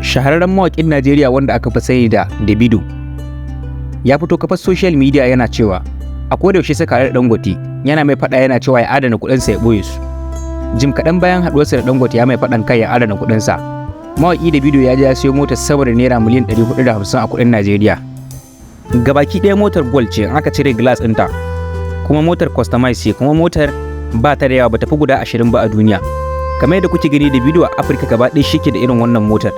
shahararren mawaƙin Najeriya wanda aka fi sani da Davido ya fito kafar social media yana cewa a kodayaushe suka haɗu da Dangote yana mai faɗa yana cewa ya adana kuɗinsa ya ɓoye su. Jim kaɗan bayan haɗuwarsa da Dangote ya mai faɗan kai ya adana kuɗinsa. Mawaƙi Davido ya je ya siyo motar sama da naira miliyan 450 a kuɗin Najeriya. Gabaki ɗaya motar gold ce in aka cire glass ɗinta, kuma motar customized ce, kuma motar ba ta da yawa, ba ta fi guda 20 ba a duniya. Kamar yadda kuke gani Davido a Afirka gaba ɗaya shi ke da irin wannan motar,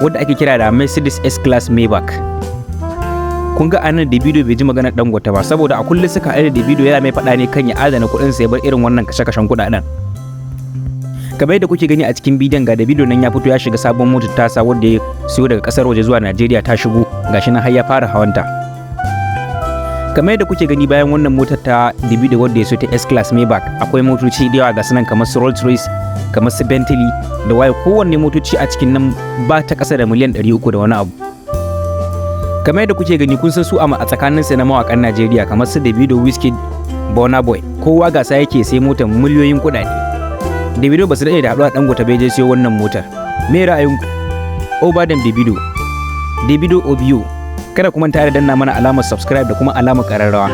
wadda ake kira da Mercedes S-Class Maybach. Kun ga anan Davido bai ji maganar Dangote ba, saboda a kullum suka haɗu da Davido yana mai faɗa ne kan ya adana kuɗinsa ya bar irin wannan kashe-kashen kuɗaɗen. Kamar yadda kuke gani a cikin bidiyon ga Davido nan ya fito ya shiga sabon motar tasa wadda ya siyo daga ƙasar waje zuwa Najeriya ta shigo, gashi nan har ya fara hawanta. Kamar yadda kuke gani bayan wannan motar ta Davido wadda ya siyo ta S-Class Maybach, akwai motoci da yawa ga sunan kamar su Rolls Royce, kamar su Bentley da waye, kowanne motoci a cikin nan ba ta ƙasa da miliyan 300 da wani abu. Kamar yadda kuke gani kun san su a tsakaninsu na mawaƙan Najeriya kamar su Davido, Wizkid, Burna Boy, kowa gasa yake sai motar miliyoyin kuɗaɗe. Davido ba su daɗe da haɗuwa Dangote bai je siyo wannan motar. Me ra'ayinku? Obadam Davido, Davido Obio. Kada ku manta da danna mana alamar subscribe da kuma alamar ƙararrawa.